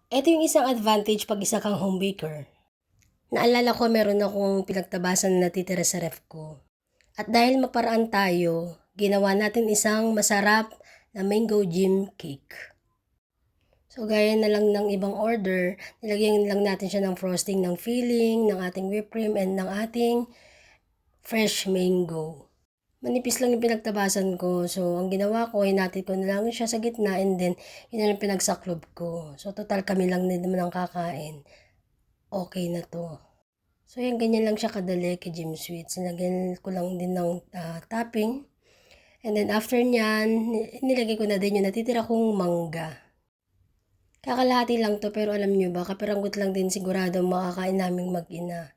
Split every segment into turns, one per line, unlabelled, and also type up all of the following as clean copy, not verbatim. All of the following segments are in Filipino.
Ito yung isang advantage 'pag isa kang home baker. Naalala ko meron akong pinagtabasan na natitira sa ref ko. At dahil maparaan tayo, ginawa natin isang masarap na mango gem cake. So gaya na lang ng ibang order, nilagyan lang natin siya ng frosting ng filling, ng ating whipped cream, and ng ating fresh mango. Manipis lang yung pinagtabasan ko. So, ang ginawa ko, hinati ko na lang siya sa gitna and then, yun na lang pinagsaklob ko. So, total kami lang din naman ang kakain. Okay na to. So, yan, ganyan lang siya kadali kay Jim Sweets. Nilagyan ko lang din ng topping. And then, after nyan, nilagay ko na din yung natitira kong mangga. Kakalahati lang to, pero alam nyo ba, kapiranggot lang din sigurado makakain naming mag-ina.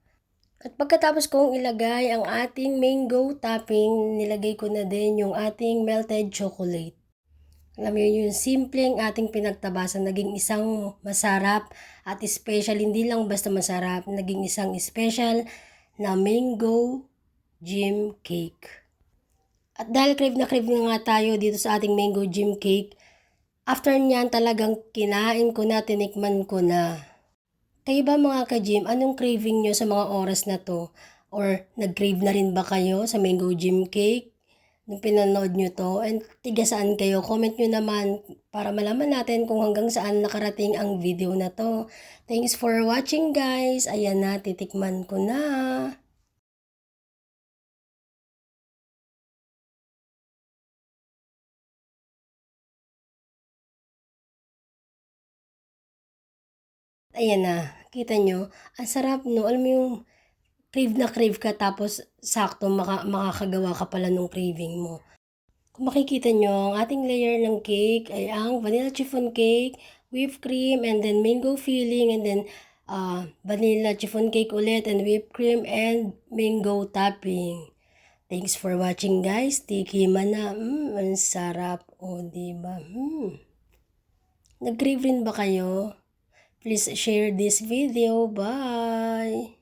At pagkatapos kong ilagay ang ating mango topping, nilagay ko na din yung ating melted chocolate. Alam mo yun, yung simpleng ating pinagtabasan, naging isang masarap at special, hindi lang basta masarap, naging isang special na mango gem cake. At dahil crave na nga tayo dito sa ating mango gem cake, after nyan talagang kinain ko na, tinikman ko na. Kayo ba mga ka-gym, anong craving nyo sa mga oras na to? Or nag-crave na rin ba kayo sa mango gem cake? Nung pinanood nyo to? And tiga saan kayo? Comment nyo naman para malaman natin kung hanggang saan nakarating ang video na to. Thanks for watching guys. Ayan na, titikman ko na. Ayan na, kita nyo, ang sarap no, alam mo yung crave na crave ka tapos sakto makakagawa ka pala nung craving mo. Kung makikita nyo, ang ating layer ng cake ay ang vanilla chiffon cake, whipped cream, and then mango filling, and then vanilla chiffon cake ulit, and whipped cream, and mango topping. Thanks for watching guys. Tikiman na. Ang sarap. O, diba? Nag-crave rin ba kayo? Please share this video. Bye!